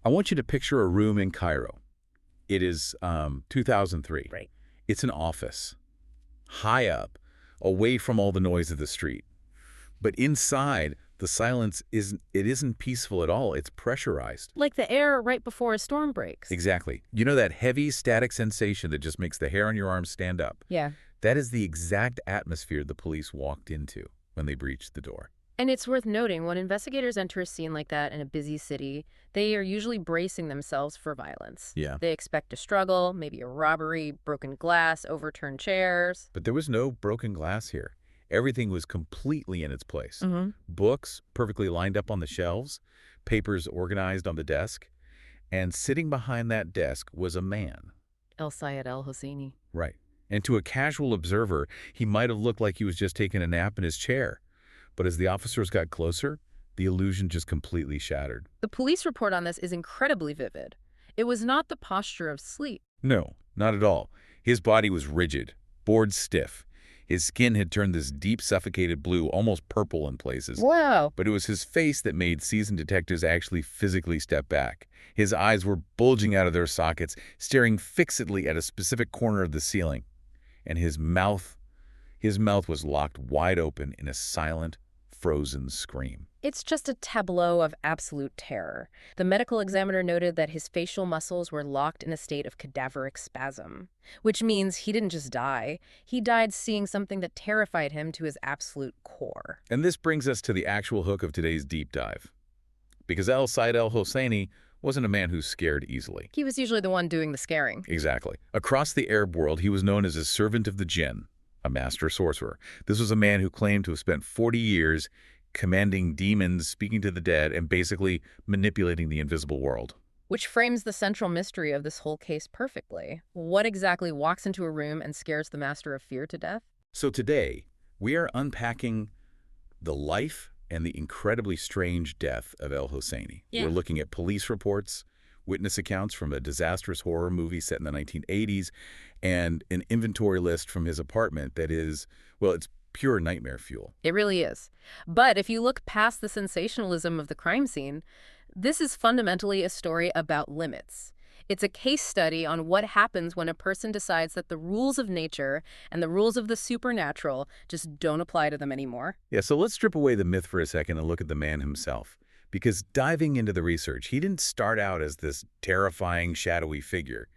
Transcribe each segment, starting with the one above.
I want you to picture a room in Cairo. It is 2003. Right. It's an office, high up, away from all the noise of the street. But inside, the silence isn't peaceful at all. It's pressurized. Like the air right before a storm breaks. Exactly. You know that heavy static sensation that just makes the hair on your arms stand up? Yeah. That is the exact atmosphere the police walked into when they breached the door. And it's worth noting, when investigators enter a scene like that in a busy city, they are usually bracing themselves for violence. Yeah. They expect a struggle, maybe a robbery, broken glass, overturned chairs. But there was no broken glass here. Everything was completely in its place. Books perfectly lined up on the shelves, papers organized on the desk, and sitting behind that desk was a man. Al-Sayyid al-Husayni. Right. And to a casual observer, he might have looked like he was just taking a nap in his chair. But as the officers got closer, the illusion just completely shattered. The police report on this is incredibly vivid. It was not the posture of sleep. No, not at all. His body was rigid, bored stiff. His skin had turned this deep, suffocated blue, almost purple in places. Wow. But it was his face that made seasoned detectives actually physically step back. His eyes were bulging out of their sockets, staring fixedly at a specific corner of the ceiling. And his mouth was locked wide open in a silent, frozen scream. It's just a tableau of absolute terror. The medical examiner noted that his facial muscles were locked in a state of cadaveric spasm, which means he didn't just die. He died seeing something that terrified him to his absolute core. And this brings us to the actual hook of today's deep dive. Because Al-Sayyid al-Husayni wasn't a man who scared easily. He was usually the one doing the scaring. Exactly. Across the Arab world, he was known as a servant of the jinn, a master sorcerer. This was a man who claimed to have spent 40 years commanding demons, speaking to the dead, and basically manipulating the invisible world. Which frames the central mystery of this whole case perfectly. What exactly walks into a room and scares the master of fear to death? So today, we are unpacking the life and the incredibly strange death of al-Husayni. Yeah. We're looking at police reports, witness accounts from a disastrous horror movie set in the 1980s, and an inventory list from his apartment that is, well, it's pure nightmare fuel. It really is. But if you look past the sensationalism of the crime scene, this is fundamentally a story about limits. It's a case study on what happens when a person decides that the rules of nature and the rules of the supernatural just don't apply to them anymore. Yeah, so let's strip away the myth for a second and look at the man himself. Because diving into the research, he didn't start out as this terrifying, shadowy figure.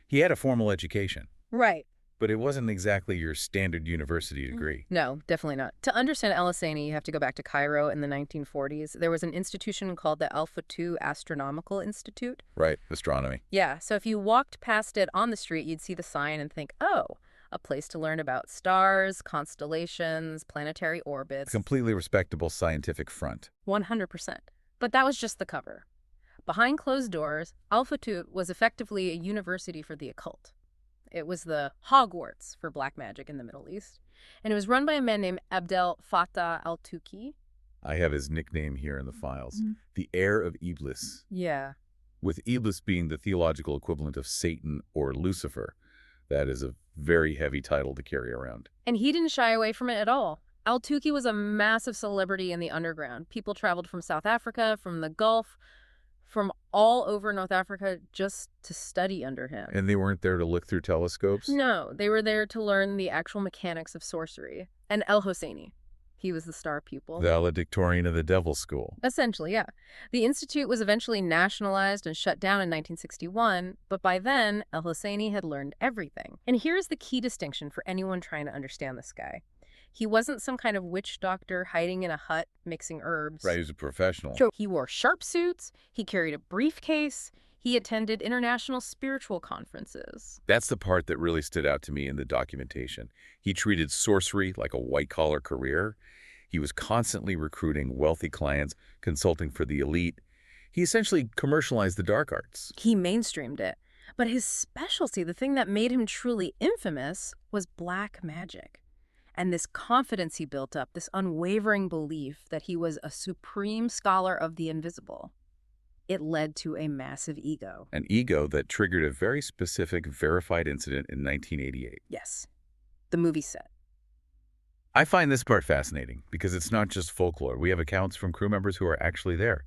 He had a formal education. Right. But it wasn't exactly your standard university degree. No, definitely not. To understand Al-Husayni, you have to go back to Cairo in the 1940s. There was an institution called the Al-Fatu Astronomical Institute. Right, astronomy. Yeah, so if you walked past it on the street, you'd see the sign and think, oh, a place to learn about stars, constellations, planetary orbits. Completely respectable scientific front. 100%. But that was just the cover. Behind closed doors, Al-Fatu was effectively a university for the occult. It was the Hogwarts for black magic in the Middle East. And it was run by a man named Abdel Fattah al-Tokhi. I have his nickname here in the files. The heir of Iblis. Yeah. With Iblis being the theological equivalent of Satan or Lucifer. That is a very heavy title to carry around. And he didn't shy away from it at all. Al-Tokhi was a massive celebrity in the underground. People traveled from South Africa, from the Gulf, from all over North Africa just to study under him. And they weren't there to look through telescopes? No, they were there to learn the actual mechanics of sorcery. And Al-Husayni, he was the star pupil. The valedictorian of the Devil School. Essentially, yeah. The institute was eventually nationalized and shut down in 1961, but by then, Al-Husayni had learned everything. And here's the key distinction for anyone trying to understand this guy. He wasn't some kind of witch doctor hiding in a hut mixing herbs. Right, he was a professional. So he wore sharp suits, he carried a briefcase, he attended international spiritual conferences. That's the part that really stood out to me in the documentation. He treated sorcery like a white-collar career. He was constantly recruiting wealthy clients, consulting for the elite. He essentially commercialized the dark arts. He mainstreamed it. But his specialty, the thing that made him truly infamous, was black magic. And this confidence he built up, this unwavering belief that he was a supreme scholar of the invisible, it led to a massive ego. An ego that triggered a very specific verified incident in 1988. Yes, the movie set. I find this part fascinating because it's not just folklore. We have accounts from crew members who are actually there.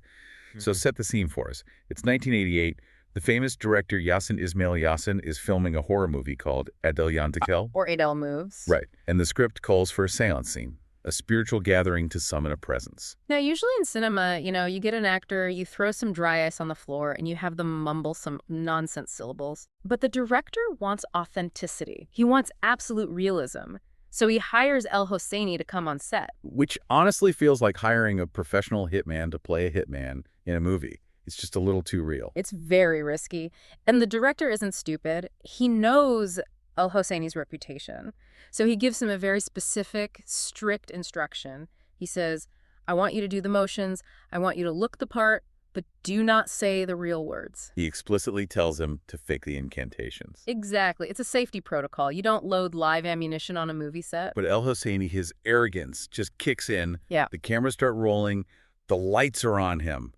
So set the scene for us. It's 1988. The famous director Yasin Ismail Yasin is filming a horror movie called Adel Yantakel. Or Adele moves. Right. And the script calls for a seance scene, a spiritual gathering to summon a presence. Now, usually in cinema, you get an actor, you throw some dry ice on the floor, and you have them mumble some nonsense syllables. But the director wants authenticity. He wants absolute realism. So he hires Al-Husayni to come on set. Which honestly feels like hiring a professional hitman to play a hitman in a movie. It's just a little too real. It's very risky. And the director isn't stupid. He knows Al-Husayni's reputation. So he gives him a very specific, strict instruction. He says, I want you to do the motions, I want you to look the part, but do not say the real words. He explicitly tells him to fake the incantations. Exactly. It's a safety protocol. You don't load live ammunition on a movie set. But Al-Husayni, his arrogance just kicks in. Yeah. The cameras start rolling. The lights are on him.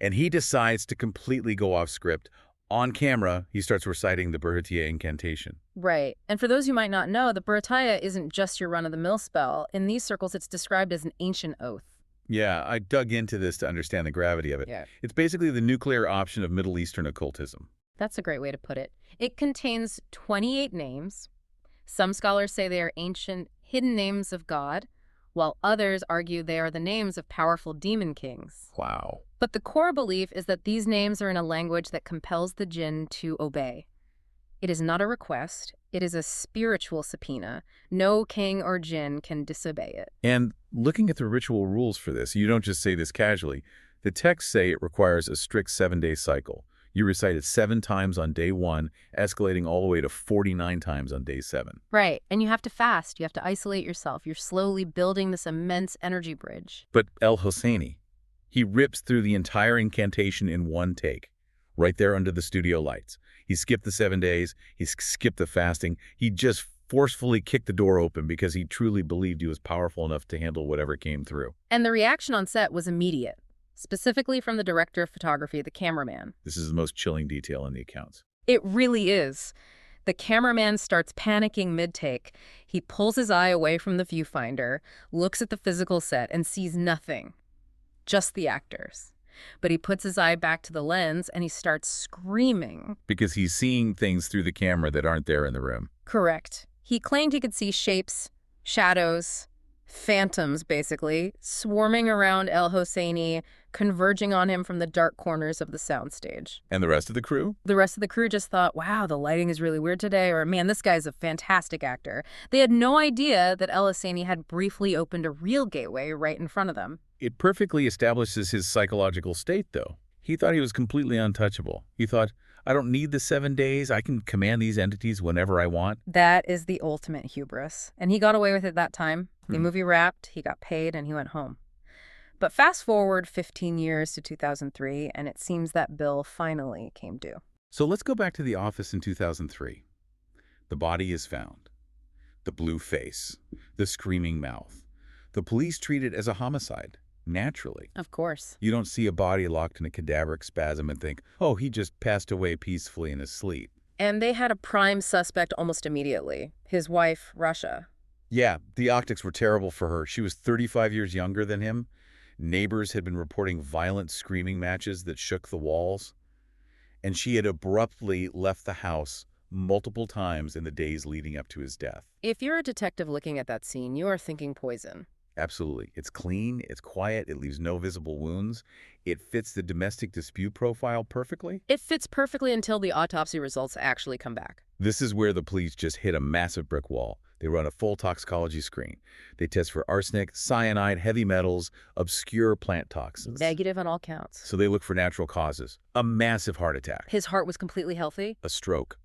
And he decides to completely go off script. On camera, he starts reciting the Burhatiya incantation. Right. And for those who might not know, the Burhatiya isn't just your run-of-the-mill spell. In these circles, it's described as an ancient oath. Yeah, I dug into this to understand the gravity of it. Yeah. It's basically the nuclear option of Middle Eastern occultism. That's a great way to put it. It contains 28 names. Some scholars say they are ancient, hidden names of God, while others argue they are the names of powerful demon kings. Wow. But the core belief is that these names are in a language that compels the jinn to obey. It is not a request. It is a spiritual subpoena. No king or jinn can disobey it. And looking at the ritual rules for this, you don't just say this casually. The texts say it requires a strict 7-day cycle. You recite it 7 times on day 1, escalating all the way to 49 times on day 7. Right. And you have to fast. You have to isolate yourself. You're slowly building this immense energy bridge. But Al-Husayni, he rips through the entire incantation in one take, right there under the studio lights. He skipped the 7 days. He skipped the fasting. He just forcefully kicked the door open because he truly believed he was powerful enough to handle whatever came through. And the reaction on set was immediate, specifically from the director of photography, the cameraman. This is the most chilling detail in the accounts. It really is. The cameraman starts panicking mid-take. He pulls his eye away from the viewfinder, looks at the physical set, and sees nothing. Just the actors. But he puts his eye back to the lens and he starts screaming. Because he's seeing things through the camera that aren't there in the room. Correct. He claimed he could see shapes, shadows, phantoms, basically, swarming around Al-Husayni, converging on him from the dark corners of the soundstage. And the rest of the crew? The rest of the crew just thought, wow, the lighting is really weird today, or man, this guy's a fantastic actor. They had no idea that Al-Husayni had briefly opened a real gateway right in front of them. It perfectly establishes his psychological state, though. He thought he was completely untouchable. He thought, I don't need the 7 days. I can command these entities whenever I want. That is the ultimate hubris. And he got away with it that time. The movie wrapped, he got paid, and he went home. But fast forward 15 years to 2003, and it seems that bill finally came due. So let's go back to the office in 2003. The body is found. The blue face. The screaming mouth. The police treat it as a homicide. Naturally. Of course. You don't see a body locked in a cadaveric spasm and think, oh, he just passed away peacefully in his sleep. And they had a prime suspect almost immediately, his wife, Russia. Yeah, the optics were terrible for her. She was 35 years younger than him. Neighbors had been reporting violent screaming matches that shook the walls. And she had abruptly left the house multiple times in the days leading up to his death. If you're a detective looking at that scene, you are thinking poison. Absolutely. It's clean, it's quiet, it leaves no visible wounds. It fits the domestic dispute profile perfectly. It fits perfectly until the autopsy results actually come back. This is where the police just hit a massive brick wall. They run a full toxicology screen. They test for arsenic, cyanide, heavy metals, obscure plant toxins. Negative on all counts. So they look for natural causes. A massive heart attack. His heart was completely healthy. A stroke.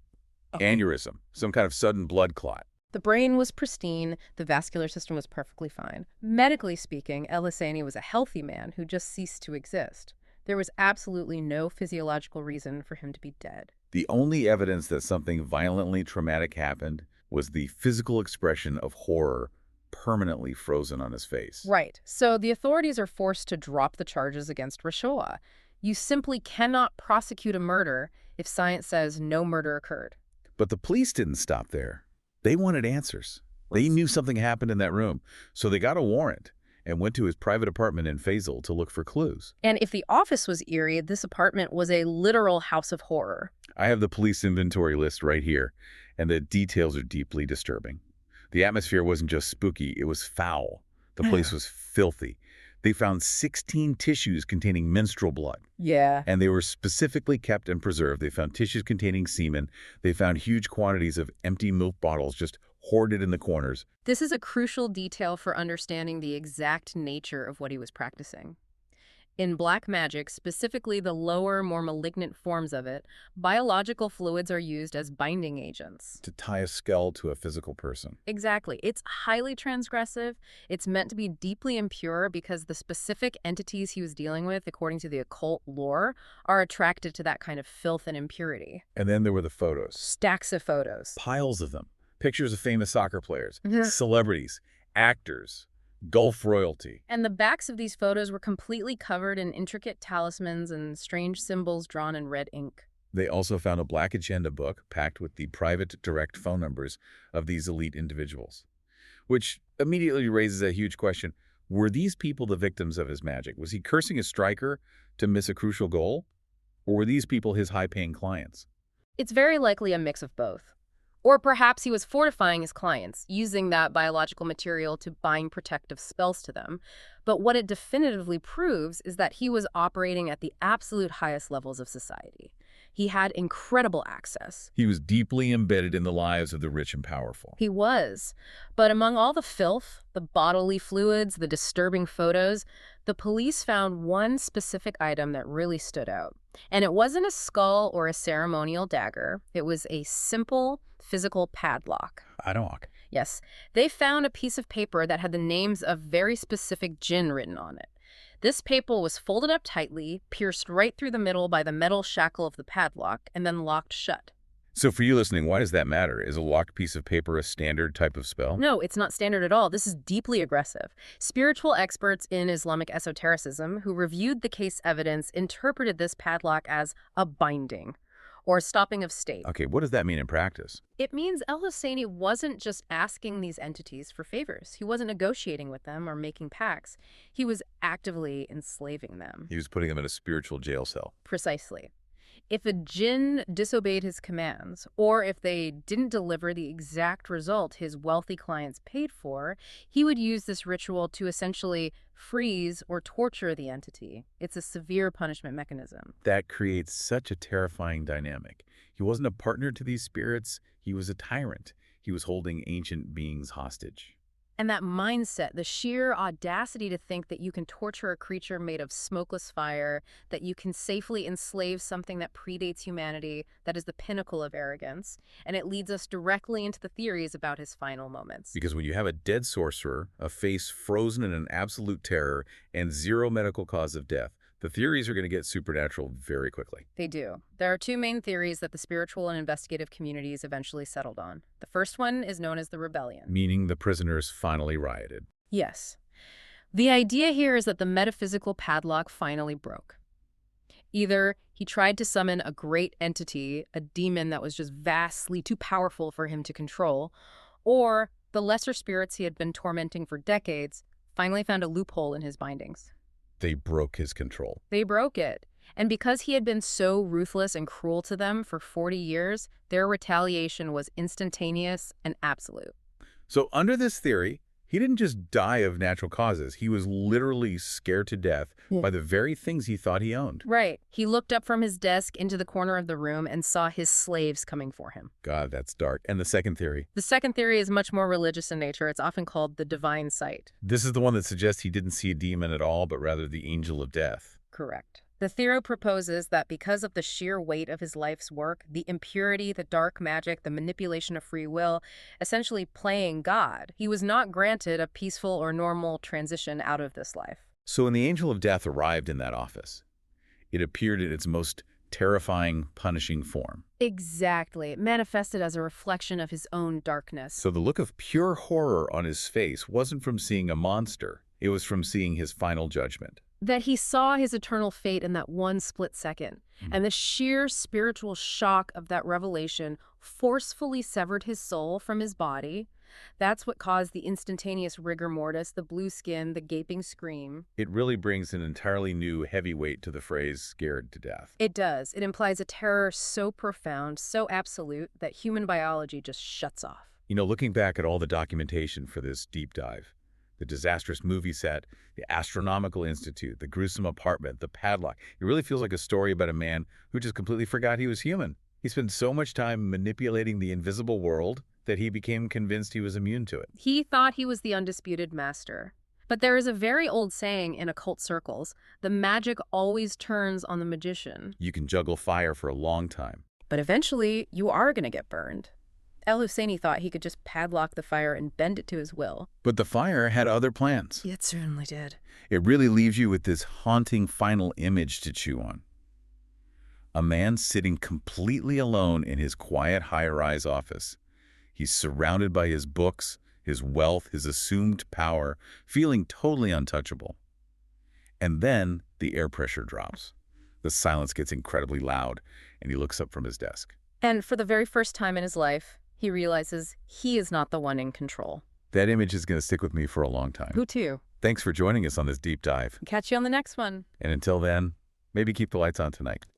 Aneurysm. Some kind of sudden blood clot. The brain was pristine, the vascular system was perfectly fine. Medically speaking, Al-Husayni was a healthy man who just ceased to exist. There was absolutely no physiological reason for him to be dead. The only evidence that something violently traumatic happened was the physical expression of horror permanently frozen on his face. Right. So the authorities are forced to drop the charges against Rashoa. You simply cannot prosecute a murder if science says no murder occurred. But the police didn't stop there. They wanted answers. They knew something happened in that room, so they got a warrant. and went to his private apartment in Faisal to look for clues. And if the office was eerie, this apartment was a literal house of horror. I have the police inventory list right here, and the details are deeply disturbing. The atmosphere wasn't just spooky, it was foul. The place was filthy. They found 16 tissues containing menstrual blood. Yeah. And they were specifically kept and preserved. They found tissues containing semen. They found huge quantities of empty milk bottles just hoarded in the corners. This is a crucial detail for understanding the exact nature of what he was practicing. In black magic, specifically the lower, more malignant forms of it, biological fluids are used as binding agents. To tie a skull to a physical person. Exactly. It's highly transgressive. It's meant to be deeply impure because the specific entities he was dealing with, according to the occult lore, are attracted to that kind of filth and impurity. And then there were the photos. Stacks of photos. Piles of them. Pictures of famous soccer players, Yeah. celebrities, actors, Gulf royalty. And the backs of these photos were completely covered in intricate talismans and strange symbols drawn in red ink. They also found a black agenda book packed with the private direct phone numbers of these elite individuals, which immediately raises a huge question. Were these people the victims of his magic? Was he cursing a striker to miss a crucial goal? Or were these people his high-paying clients? It's very likely a mix of both. Or perhaps he was fortifying his clients, using that biological material to bind protective spells to them. But what it definitively proves is that he was operating at the absolute highest levels of society. He had incredible access. He was deeply embedded in the lives of the rich and powerful. He was. But among all the filth, the bodily fluids, the disturbing photos, the police found one specific item that really stood out. And it wasn't a skull or a ceremonial dagger. It was a simple physical padlock. Padlock. Yes. They found a piece of paper that had the names of very specific jinn written on it. This paper was folded up tightly, pierced right through the middle by the metal shackle of the padlock, and then locked shut. So for you listening, why does that matter? Is a locked piece of paper a standard type of spell? No, it's not standard at all. This is deeply aggressive. Spiritual experts in Islamic esotericism who reviewed the case evidence interpreted this padlock as a binding, or stopping of state. Okay, what does that mean in practice? It means Al-Husayni wasn't just asking these entities for favors. He wasn't negotiating with them or making pacts. He was actively enslaving them. He was putting them in a spiritual jail cell. Precisely. If a jinn disobeyed his commands, or if they didn't deliver the exact result his wealthy clients paid for, he would use this ritual to essentially freeze or torture the entity. It's a severe punishment mechanism. That creates such a terrifying dynamic. He wasn't a partner to these spirits. He was a tyrant. He was holding ancient beings hostage. And that mindset, the sheer audacity to think that you can torture a creature made of smokeless fire, that you can safely enslave something that predates humanity, that is the pinnacle of arrogance. And it leads us directly into the theories about his final moments. Because when you have a dead sorcerer, a face frozen in an absolute terror, and zero medical cause of death, the theories are going to get supernatural very quickly. They do. There are two main theories that the spiritual and investigative communities eventually settled on. The first one is known as the rebellion. Meaning the prisoners finally rioted. Yes. The idea here is that the metaphysical padlock finally broke. Either he tried to summon a great entity, a demon that was just vastly too powerful for him to control, or the lesser spirits he had been tormenting for decades finally found a loophole in his bindings. They broke his control. They broke it. And because he had been so ruthless and cruel to them for 40 years, their retaliation was instantaneous and absolute. So under this theory, he didn't just die of natural causes. He was literally scared to death by the very things he thought he owned. Right. He looked up from his desk into the corner of the room and saw his slaves coming for him. God, that's dark. And the second theory? The second theory is much more religious in nature. It's often called the divine sight. This is the one that suggests he didn't see a demon at all, but rather the angel of death. Correct. The theory proposes that because of the sheer weight of his life's work, the impurity, the dark magic, the manipulation of free will, essentially playing God, he was not granted a peaceful or normal transition out of this life. So when the angel of death arrived in that office, it appeared in its most terrifying, punishing form. Exactly. It manifested as a reflection of his own darkness. So the look of pure horror on his face wasn't from seeing a monster. It was from seeing his final judgment. That he saw his eternal fate in that one split second. And the sheer spiritual shock of that revelation forcefully severed his soul from his body, That's what caused the instantaneous rigor mortis, the blue skin, the gaping scream. It really brings an entirely new heavy weight to the phrase scared to death. It does. It implies a terror so profound, so absolute, that human biology just shuts off. Looking back at all the documentation for this deep dive, the disastrous movie set, the astronomical institute, the gruesome apartment, the padlock, it really feels like a story about a man who just completely forgot he was human. He spent so much time manipulating the invisible world that he became convinced he was immune to it. He thought he was the undisputed master. But there is a very old saying in occult circles, the magic always turns on the magician. You can juggle fire for a long time. But eventually, you are going to get burned. Al-Husayni thought he could just padlock the fire and bend it to his will. But the fire had other plans. It certainly did. It really leaves you with this haunting final image to chew on. A man sitting completely alone in his quiet high-rise office. He's surrounded by his books, his wealth, his assumed power, feeling totally untouchable. And then the air pressure drops. The silence gets incredibly loud, and he looks up from his desk. And for the very first time in his life, he realizes he is not the one in control. That image is going to stick with me for a long time. Who too? Thanks for joining us on this deep dive. Catch you on the next one. And until then, maybe keep the lights on tonight.